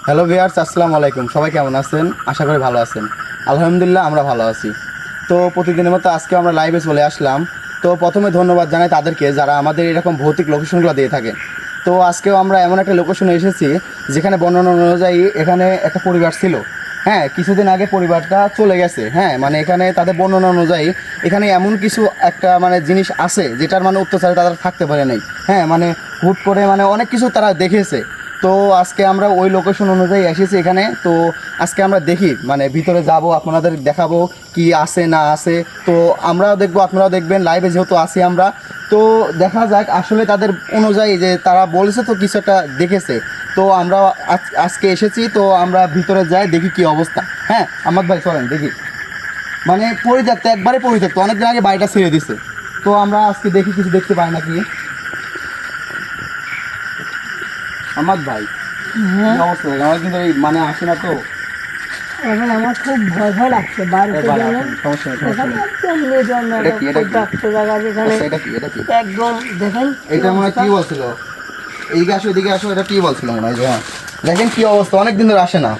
Hello viewers, আসসালামু আলাইকুম। সবাই কেমন আছেন? আশা করি ভালো আছেন। আলহামদুলিল্লাহ আমরা ভালো আছি। তো প্রতিদিনের মতো আজকে আমরা লাইভে চলে আসলাম। তো প্রথমে ধন্যবাদ জানাই তাদেরকে যারা আমাদের এরকম ভৌতিক লোকেশনগুলো দিয়ে থাকে। তো আজকেও আমরা এমন একটা লোকেশনে এসেছি যেখানে বর্ণনা অনুযায়ী এখানে একটা পরিবার ছিল। হ্যাঁ, কিছুদিন আগে পরিবারটা চলে গেছে। হ্যাঁ, মানে এখানে তাদের বর্ণনা অনুযায়ী এখানে এমন কিছু একটা মানে জিনিস আছে যেটার মানে অত্যাচারে তারা থাকতে পারে নাই। হ্যাঁ, মানে হুট করে মানে অনেক কিছু তারা দেখেছে। তো আজকে আমরা ওই লোকেশন অনুযায়ী এসেছি এখানে। তো আজকে আমরা দেখি মানে ভিতরে যাব, আপনাদের দেখাবো কি আছে না আছে। তো আমরাও দেখবো, আপনারাও দেখবেন, লাইভে যেহেতু আছি আমরা। তো দেখা যাক আসলে তাদের অনুযায়ী যে তারা বলেছে তো কিছু একটা দেখেছে। তো আমরা আজকে এসেছি, তো আমরা ভিতরে যাই দেখি কি অবস্থা। হ্যাঁ আমার ভাই চলেন দেখি। মানে পরিত্যক্ত, একবারে পরিত্যক্ত, অনেকদিন আগে বাড়িটা ছেড়ে দিছে। তো আমরা আজকে দেখি কিছু দেখতে পাই নাকি। আমার ভাই কি অবস্থা? আমার কিন্তু এই মানে আসে না তো। এখন আমার খুব ভয় ভয় লাগছে বাড়িতে গেলে। সমস্যা নেই, সমস্যা এখানে নেই। একদম নির্জন এটা কি, এটা কি? একটা জায়গা যেখানে আচ্ছা, এটা কি, এটা কি? একদম দেখেন এটা মনে হয় কি বলছিল, এইদিকে আসো, এদিকে আসো, এটা কি বলছিল মনে হয় যে হ্যাঁ দেখেন কি অবস্থা, অনেক দিন ধরে আসে না।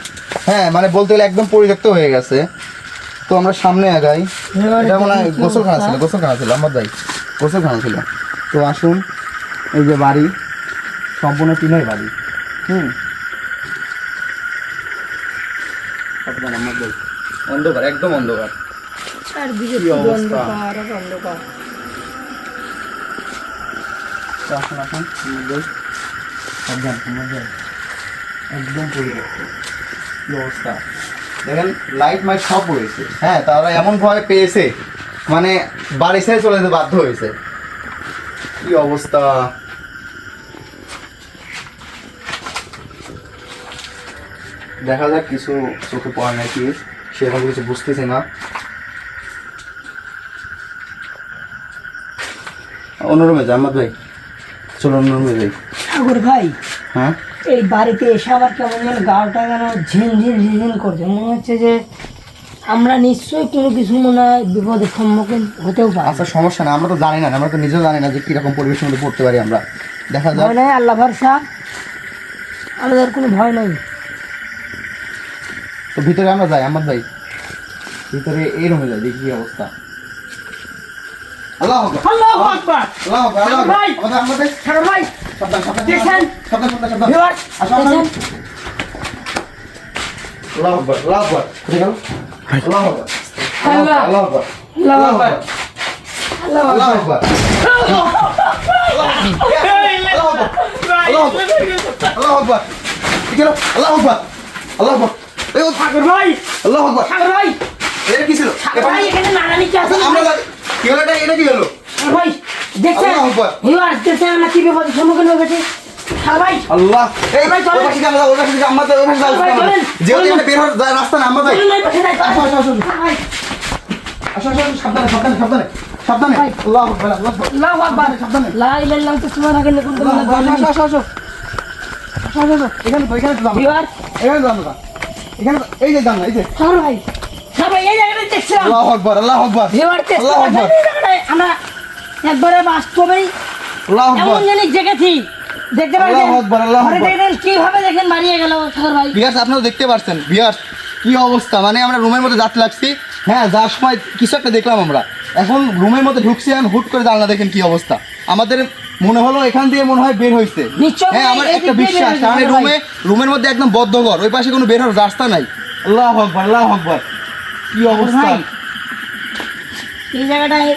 হ্যাঁ মানে বলতে গেলে একদম পরিত্যক্ত হয়ে গেছে। তো আমরা সামনে আগাই। এটা মনে হয় গোসলখানা ছিল, গোসলখানা ছিল আমার ভাই, গোসলখানা ছিল। তো আসুন, এই যে বাড়ি, সম্পূর্ণ টিনের বাড়ি। আপনার আমার ভাই অন্ধকার, একদম অন্ধকার। চারদিকে কি শুধু অবস্থা? অন্ধকার আর অন্ধকার। তো আসুন আসুন আমার ভাই, সাবধান আমার ভাই, একদম পরিত্যক্ত। কি অবস্থা দেখেন, লাইট মাইট সব পড়েছে। হ্যাঁ, তারা এমন ভয় পেয়েছে মানে বাড়ি ছেড়ে চলে যেতে বাধ্য হয়েছে। কি অবস্থা! দেখা যাক কিছু চোখে পড়ে নাকি, সেরকম কিছু বুঝতেছি না। অন্য রুমে যা আমার ভাই, চলো অন্য রুমে যাই। ঠাকুর ভাই, হ্যাঁ এই বাড়িতে এসে আবার কেমন যেন গাটা যেন ঝিনঝিন ঝিনঝিন করছে, মনে হচ্ছে যে আমরা নিশ্চয়ই কোনো কিছু মনে হয় বিপদের সম্মুখীন হতেও পারি। আচ্ছা সমস্যা না, আমরা তো জানি না, আমরা তো নিজেও জানি না যে কীরকম পরিবেশের মধ্যে পড়তে পারি আমরা। দেখা যাক। ভয় নাই, আল্লাহ ভরসা, আমাদের কোনো ভয় নেই। তো ভিতরে আমরা যাই আমার ভাই, ভিতরে এই রুমে যাই, দেখি কি অবস্থা। আল্লাহু আকবার, আল্লাহু আকবার। আল্লাহু আকবার, আল্লাহু আকবার। ভাই, আমাদের ঠাকুর ভাই, সাবধান, সাবধান, দেখেন, সাবধান, সাবধান, সাবধান। ভিউয়ার্স, আসো, আসো। দেখেন। আল্লাহু আকবার, আল্লাহু আকবার। কোথায় গেল? আল্লাহু আকবার, আল্লাহ, আল্লাহু আকবার, আল্লাহু আকবার, আল্লাহু আল্লাহু আকবার, আকবার। আল্লাহু আকবার। কি গেল? আল্লাহু আকবার, আল্লাহু আকবার। এই ও ঠাকুর ভাই, আল্লাহু আকবার। ঠাকুর ভাই, এটা কি ছিল? ঠাকুর ভাই, এখানে নানানি কি আছে? আমরা কি হলো? এটা কি হলো? ঠাকুর ভাই, দেখছেন? আল্লাহু আকবার। ভিউয়ার্স, দেখছেন আমরা কি বিপদের সম্মুখীন হয়ে গেছি? ঠাকুর ভাই, আল্লাহ, এই ভাই, চলেন। ওই পাশে যাও, ওই পাশে যাও, আমাদের ওই পাশে যাও। ভাই, চলেন। যেহেতু এখানে বের হওয়ার রাস্তা না আমাদের। চলুন এই পাশে যাই, চলেন। আসো, আসো, আসো। ঠাকুর ভাই, আসো, আসো, আসো, সাবধানে, সাবধানে, সাবধানে, সাবধানে। ভাই। আল্লাহু আকবার, আল্লাহু আকবার। আল্লাহু আকবার। সাবধানে। লা ইলাহা ইল্লাল্লাহ সুবহানাকা ইন্নী কুনতু মিনাজ আসো, জালিমিন। আসো, আসো, আসো। আসো, আসো, আসো। এখানে তো, এখানে তো যাবো। ভিউয়ার্স, এখানে যাবো না। এখানে তো, এই যে জানলা, এই যে। ঠাকুর ভাই, ঠাকুর ভাই, এই জায়গাটা দেখছিলাম। আল্লাহু আকবার, আল্লাহু আকবার। ভিউয়ার্স, দেখতে আল্লাহু পাচ্ছেন আকবার, এই জায়গাটায় আমরা একবারে বাস্তবেই আল্লাহু এমন আকবার। জিনিস দেখেছি, দেখতে পাচ্ছেন? আল্লাহু আকবার, আল্লাহু ঘরে আকবার। দেখেন কিভাবে দেখেন মারিয়ে গেল ঠাকুর ভাই। বিয়ার্স আপনারা দেখতে পাচ্ছেন, বিয়ার্স কি অবস্থা, মানে আমরা রুমের মধ্যে যাতে লাগছি। হ্যাঁ, যার সময় কিছু একটা দেখলাম আমরা, এখন রুমের মধ্যে ঢুকছি, এখন হুট করে জানলা দেখেন কি অবস্থা। আমাদের মনে হলো এখান দিয়ে মনে হয় বের হয়েছে। নিশ্চয়ই হ্যাঁ, আমার এই একটা দিক দিয়ে বিশ্বাস, বের কারণ এই হয়েছে ভাই। রুমের মধ্যে একদম বদ্ধ ঘর, ওই পাশে কোনো বের হওয়ার রাস্তা নাই। আল্লাহু আকবার, আল্লাহু আকবার। কি অবস্থা! ভাই, এই জায়গাটায়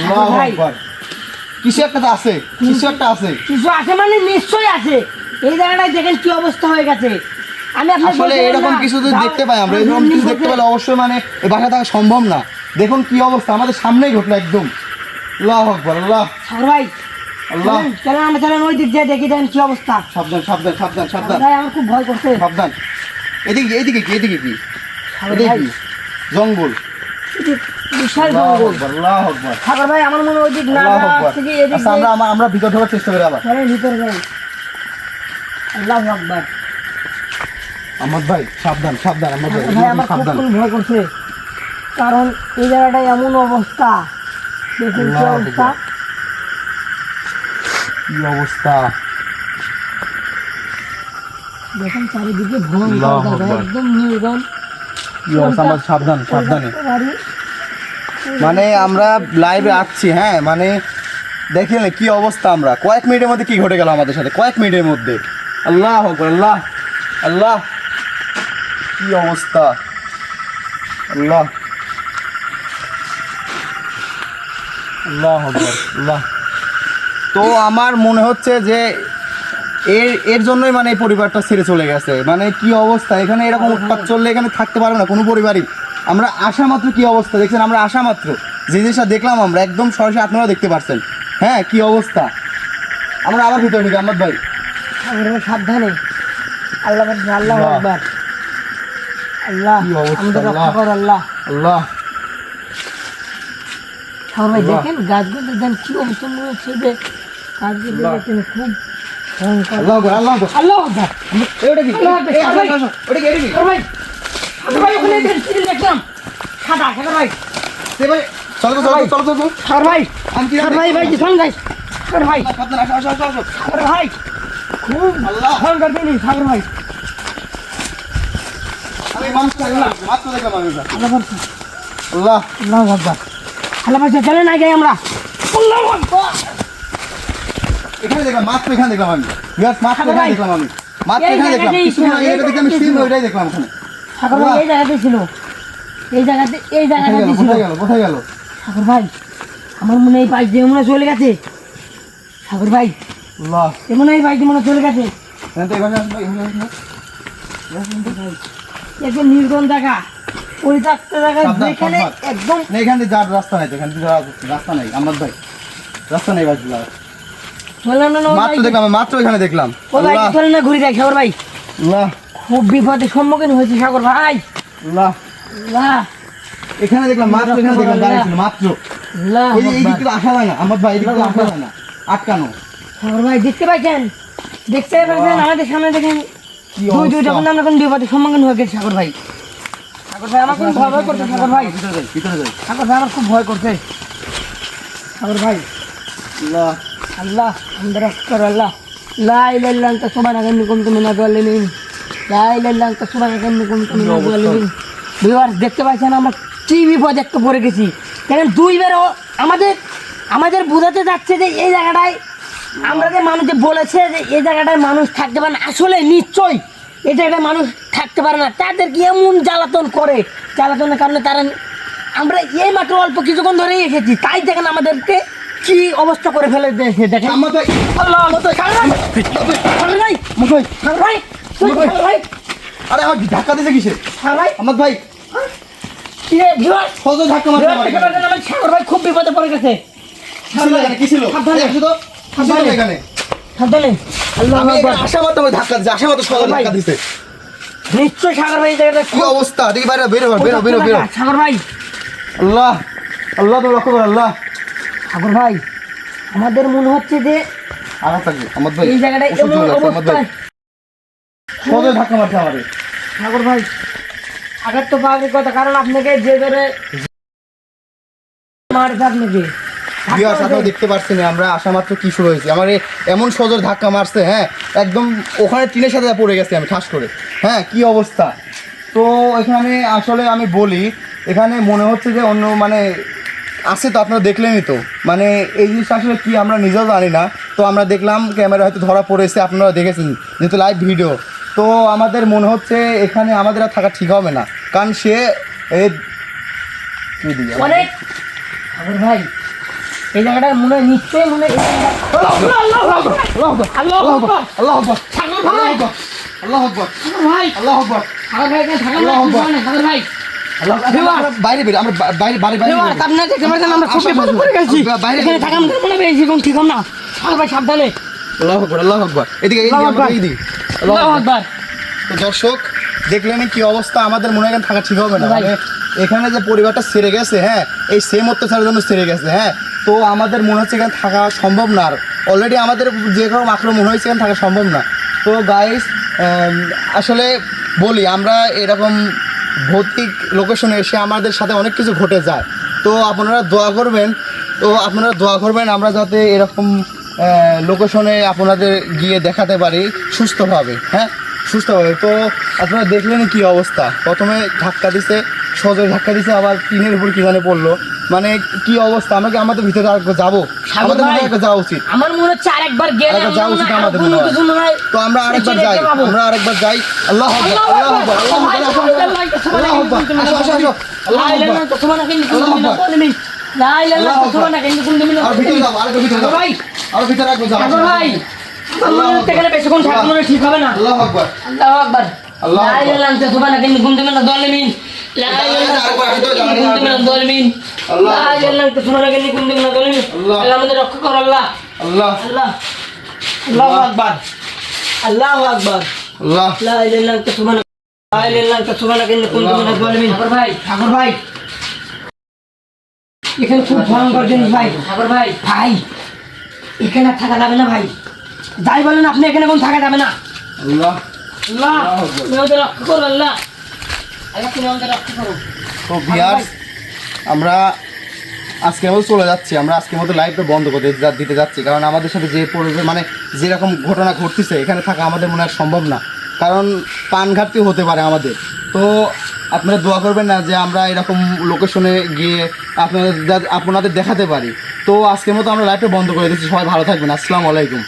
আল্লাহু ভাই। আকবার। কিছু একটা তো আছে, কিছু একটা আছে। কিছু আছে মানে নিশ্চয়ই আছে। এই জায়গাটায় দেখেন কি অবস্থা হয়ে গেছে। আমি আপনাকে আসলে বলছিলাম এরকম না, কিছু যদি যাও, দেখতে পাই আমরা, আমার এরকম এমনি কিছু দেখতে করছে। পেলে অবশ্যই মানে এই বাসা থাকা সম্ভব না। দেখুন কি অবস্থা, আমাদের সামনেই ঘটলো একদম। আল্লাহু আকবার, আল্লাহ, ঠাকুর ভাই, আল্লাহ। চলেন, চলেন, আমরা চলেন ওই দিক দিয়ে দেখি দেন কি অবস্থা। সাবধান, সাবধান, সাবধান, সাবধান, ভাই, আমার খুব ভয় করছে। সাবধান। এদিকে, এদিকে কি, এদিকে কি, ঠাকুর এদিকে ভাই, কি? জঙ্গল। এদিক বিশাল আল্লাহু জঙ্গল। আকবার, আল্লাহু আকবার, ঠাকুর ভাই, আমার মনে হয় ওই দিক না আল্লাহু আকবার। থেকে এদিক আচ্ছা, দিয়ে আমরা ভিতর ঢোকার চেষ্টা করি আবার। চলেন ভিতরে যাই। আল্লাহু আকবার। আমার ভাই সাবধান, সাবধান, আমার ভাই, ঠাকুর ভাই, আমার খুব সাবধান। খুব ভয় করছে, কারণ এই জায়গাটায় এমন অবস্থা, দেখুন কি আল্লাহু অবস্থা। আকবার। কি অবস্থা! দেখেন চারিদিকে ভয়ঙ্কর আল্লাহু জায়গা, আকবার। একদম নির্জন। কি অবস্থা, আমরা সাবধান সাবধানে। বাড়ি মানে আমরা লাইভে আসছি, হ্যাঁ মানে দেখেন কি অবস্থা, আমরা কয়েক মিনিটের মধ্যে কি ঘটে গেল আমাদের সাথে, কয়েক মিনিটের মধ্যে। আল্লাহ আকবার, আল্লাহ আল্লাহ, কি অবস্থা, আল্লাহ আল্লাহ আকবার, আল্লাহ। তো আমার মনে হচ্ছে যে এর জন্যই মানে এই পরিবারটা ছেড়ে চলে গেছে। মানে কি অবস্থা, এখানে এরকম উৎপাত চললে এখানে থাকতে পারবে না কোনো পরিবারই। আমরা আসা মাত্র কি অবস্থা দেখছেন, আমরা আসা মাত্র যে জিনিসটা দেখলাম আমরা একদম সরাসরি আপনারা দেখতে পাচ্ছেন, হ্যাঁ কি অবস্থা। আমরা আবার ভিতরে ঢুকি আহমদ ভাই। আমরা সাবধানে। আল্লাহ আকবার, আল্লাহু আল্লাহ। আকবার। আল্লাহ কি অবস্থা, আমাদের রক্ষা আল্লাহ। কর আল্লাহ। আল্লাহ সবাই আল্লাহ। দেখেন গাছগুলো দেখেন কি অবস্থা, মনে হচ্ছে যে গাছগুলো আল্লাহ। দেখেন খুব ভয়ঙ্কর। আল্লাহ আকবার, আল্লাহ আকবার। আল্লাহ আকবার। ওটা কি, আল্লাহ আকবার, এই আসো, ভাই। আসো, আসো। ওটা কি, এটা কি? সাগর ভাই, সাগর ভাই ওখানে দেখেন চিঠি দেখলাম সাদা। সাগর ভাই, সে ভাই, চলো তো, চলো তো, চলো তো, চলো। সাগর ভাই, আমি কি সাগর ভাই, ভাই শোন ভাই, সাগর ভাই, সাবধান, আসো, আসো, আসো, আসো। সাগর ভাই খুব আল্লাহ। ভয়ঙ্কর জিনিস সাগর ভাই। আমি মানুষটা দেখলাম, মাত্র দেখলাম আমি ওটা। আল্লাহ বলছে, আল্লাহ আল্লাহ আকবার। আল্লাহ বলছে চলে না যাই আমরা। আল্লাহ আকবার। এখানে দেখলাম, মাত্র এখানে দেখলাম আমি। বিরাট মাত্র সাগর এখানে ভাই, দেখলাম আমি। মাত্র এই এখানে দেখলাম। জায়গাতেই কিছুক্ষণ আগে ছিল, যেটা দেখলাম, এই সেম জায়গাতেই ওইটাই দেখলাম ওখানে। সাগর ভাই এই জায়গাতে ছিল, এই জায়গাতে, এই কোথায় জায়গাতে গেল, ছিল। কোথায় গেল, কোথায় গেল? সাগর ভাই আমার মনে হয় এই পাশ দিয়ে মনে হয় চলে গেছে। সাগর ভাই আল্লাহ। এ মনে হয় এই পাশ দিয়ে মনে হয় চলে গেছে। এখানে তো এখানে আসবে, এখানে আসবে। একদম নির্জন জায়গা, পরিত্যক্ত জায়গা, সাবধান, যেখানে সাবধান। একদম না, এখান দিয়ে যাওয়ার রাস্তা নাই তো, এখান দিয়ে যাওয়ার রাস্তা নাই আমার ভাই, রাস্তা নেই ভাই। বললাম না, না, ও মাত্র ভাই, দেখলাম, মাত্র এখানে দেখলাম। ও ভাই আল্লাহ চলে না ঘুরে যাই। সাগর ভাই আল্লাহ খুব বিপদের সম্মুখীন হয়েছে সাগর ভাই। আল্লাহ, আল্লাহ এখানে দেখলাম, মাত্র এখানে দেখলাম দাঁড়িয়ে ছিল, মাত্র। আল্লাহ এই যে এই দিক আকবার। থেকে আসা যায় না আমার ভাই, এই দিক থেকে আসা যায় না, আটকানো। সাগর ভাই দেখতে পাইছেন, দেখতে পাইছেন আমাদের সামনে দেখেন কি দুই দুই অবস্থা। যখন আমরা কোন বিপদের সম্মুখীন হয়ে গেছি। সাগর ভাই, সাগর ভাই আমার খুব ভয় ভয় করছে। সাগর ভাই, ভিতরে যাই, ভিতরে যাই। সাগর ভাই আমার খুব ভয় করছে। সাগর ভাই আল্লাহ আল্লাহ আমাদের রক্ষা করো আল্লাহ। লা ইলাহা ইল্লা আনতা সুবহানাকা ইন্নী কুনতু মিনাজ জালিমিন। লা ইলাহা ইল্লা আনতা সুবহানাকা ইন্নী কুনতু মিনাজ জালিমিন। ভিউয়ার্স দেখতে পাচ্ছেন আমরা কি বিপদে একটা পড়ে গেছি। কারণ দুইবার আমাদের বোঝাতে যাচ্ছে যে এই জায়গাটায় আমরা যে মানুষকে বলেছে যে এই জায়গাটায় মানুষ থাকতে পারে না, আসলে নিশ্চয়ই এই জায়গায় মানুষ থাকতে পারে না। তাদেরকে এমন জ্বালাতন করে, জ্বালাতনের কারণে তারা, আমরা এই মাত্র অল্প কিছুক্ষণ ধরেই এসেছি, তাই দেখেন আমাদেরকে কি অবস্থা করে ফেলে দিয়েছে দেখেন। আমার ভাই, আল্লাহ সাগর ভাই, সাগর ভাই, আমার ভাই, সাগর ভাই, সাগর ভাই, আরে আমার ধাক্কা দিছে কিসে? সাগর ভাই, আমার ভাই কি রে ভিউয়ার, কত ধাক্কা মারছে আমার দেখতে এখানে? পাচ্ছেন আমার সাগর ভাই খুব বিপদে পড়ে গেছে। কি ছিল এখানে, কি ছিল? সাবধানে। এই আসো তো, কি ছিল সাবধানে। এখানে? সাবধানে। আল্লাহ আমি আকবার। এখানে আসা মাত্র আমার ধাক্কা দিছে, আসা মাত্র সদর ভাই। ধাক্কা দিছে। নিশ্চয়ই সাগর ভাই এই জায়গাটা কি অবস্থা, দেখি বাইরে বেরো, বেরো, বেরো, বেরো। সাগর ভাই, আল্লাহ আল্লাহ তো রক্ষা করো, আল্লাহ। সাগর ভাই আমাদের মনে হচ্ছে যে আঘাত থাকবে আমার ভাই, এই জায়গাটায় ওষুধ এমন চলে যাচ্ছে আমার ভাই। অবস্থায়। সদর ধাক্কা মারছে আমারে। সাগর ভাই আঘাত তো পাওয়ার কথা, কারণ আপনাকে যে ধরে মারছে আপনাকে। বিয়াস আপনারা দেখতে পাচ্ছেন আমরা আসা মাত্র কি শুরু হয়েছে, আমার এমন সজোর ধাক্কা মারছে, হ্যাঁ একদম ওখানে টিনের সাথে পড়ে গেছি আমি ঠাস করে, হ্যাঁ কি অবস্থা। তো এখানে আসলে আমি বলি, এখানে মনে হচ্ছে যে অন্য মানে আছে, তো আপনারা দেখলেনই তো, মানে এই জিনিসটা আসলে কি আমরা নিজেও জানি না। তো আমরা দেখলাম ক্যামেরা হয়তো ধরা পড়েছে, আপনারা দেখেছেন যেহেতু লাইভ ভিডিও। তো আমাদের মনে হচ্ছে এখানে আমাদের আর থাকা ঠিক হবে না, কারণ সে কি দিয়ে অনেক সাগর ভাই এই জায়গাটা মনে হয় নিশ্চয়ই মনে হয় আল্লাহ আকবার, আল্লাহ আকবার। আল্লাহ আকবার, সাগর আল্লাহ ভাই, আকবার, আল্লাহ আকবার, সাগর ভাই, আল্লাহ আকবার, সাগর ভাই এখানে থাকা আল্লাহ আকবার। না, সাগর ভাই। আল্লাহ আকবার। আমরা বাইরে বেরো, আমরা বাইরে বাইরে বাইরে ভিউয়ার্স, বেরো। আপনারা দেখতে পাচ্ছেন আমরা খুব আসো, বিপদে আসো। পড়ে গেছি। বাইরে এখানে বেরো। থাকা আমাদের মনে হয় বেশি ঠিক হবে না। সাগর ভাই সাবধানে। আল্লাহ আকবার, আল্লাহ আকবার। এদিকে এই আল্লাহু দিকে, আকবার। এই দিকে। আল্লাহু আল্লাহু আকবার। আকবার। তো দর্শক দেখলেন কি অবস্থা, আমাদের মনে হয় এখানে থাকা ঠিক হবে না। ভাই। মানে এখানে যে পরিবারটা ছেড়ে গেছে, হ্যাঁ এই সেম অত্যাচারের জন্য ছেড়ে গেছে, হ্যাঁ তো আমাদের মনে হচ্ছে এখানে থাকা সম্ভব না। আর অলরেডি আমাদের যে কোনো আক্রমণ হয়েছে, এখানে থাকা সম্ভব না। তো গাইস আসলে বলি, আমরা এরকম ভৌতিক লোকেশনে এসে আমাদের সাথে অনেক কিছু ঘটে যায়। তো আপনারা দোয়া করবেন আমরা যাতে এরকম লোকেশনে আপনাদের গিয়ে দেখাতে পারি সুস্থভাবে, হ্যাঁ সুস্থভাবে। তো আপনারা দেখলেন কি অবস্থা, প্রথমে ধাক্কা দিছে, সজোরে ধাক্কা দিছে, আবার টিনের উপর কি জানে পড়লো, মানে কি অবস্থা। আমাকে আমাদের ভিতরে আর যাবো, আমাদের ভাই, ভিতরে যাওয়া উচিত। আমার মনে হচ্ছে আরেকবার গেলে আরেকবার যাওয়া উচিত আমাদের কোনো মনে হয়। কিছু মনে হয় তো আমরা আরেকবার যাই, দেখতে পাবো। আমরা আরেকবার যাই। আল্লাহ আকবার, আল্লাহু আল্লাহ আকবার, আকবার, আল্লাহ আকবার, আল্লাহ আকবার, আসো, আসো, আসো, আল্লাহ লা ইলাহা আকবার। ইল্লাল্লাহ সুবহানাকা ইন্নী কুনতু আল্লাহু মিনাজ আকবার। জালিমিন। লা ইলাহা ইল্লাল্লাহ আল্লাহু আকবার। সুবহানাকা ইন্নী কুনতু মিনাজ আর ভিতরে যাবো, আরেকবার ভিতরে যাবো, ভাই, আর ভিতরে রাখবো, যাবো। সাগর ভাই, আমার মনে হচ্ছে এখানে বেশিক্ষণ থাকলে মনে হয় ঠিক হবে না। আল্লাহ আকবার। আল্লাহু আকবার। আল্লাহু লা আকবার। ইলাহা ইল্লাল্লাহ সুবহানাকা ইন্নী কুনতু মিনাজ জালিমিন। লা ইলাহা ইল্লাল্লাহ সুবহানাকা ইন্নী কুনতু মিনাজ জালিমিন। আল্লাহু লা আকবার। ইলাহা ইল্লাল্লাহ সুবহানাকা ইন্নী কুনতু মিনাজ জালিমিন। আল্লাহ। আল্লাহ আমাদের রক্ষা করো আল্লাহ। আল্লাহ, আল্লাহ, আল্লাহু আকবার, আল্লাহু আকবার। আল্লাহ, লা ইলাহা ইল্লাল্লাহ সুবহানাকা, লা ইলাহা ইল্লাল্লাহ সুবহানাকা ইন্নী কুনতু মিনাজ জালিমিন। সাগর ভাই, এখানে খুব ভয়ঙ্কর জিনিস ভাই। সাগর ভাই, ভাই এখানে আর থাকা যাবে না ভাই, যাই বলেন আপনি, এখানে কোন থাকা যাবে না। আল্লাহ। আল্লাহ তুমি আমাদের রক্ষা করো, আল্লাহ, আল্লাহ তুমি আমাদের রক্ষা করো। তো ভিউয়ার্স, আমরা আজকের মতো চলে যাচ্ছি, আমরা আজকের মতো লাইভটা বন্ধ করে দিতে যাচ্ছি, কারণ আমাদের সাথে যে পরিবেশ, মানে যেরকম ঘটনা ঘটতেছে এখানে থাকা আমাদের মনে হয় সম্ভব না, কারণ পান ঘাটতি হতে পারে আমাদের। তো আপনারা দোয়া করবেন না যে আমরা এরকম লোকেশনে গিয়ে আপনাদের দেখাতে পারি। তো আজকের মতো আমরা লাইভটা বন্ধ করে দিচ্ছি, সবাই ভালো থাকবেন, আসসালামু আলাইকুম।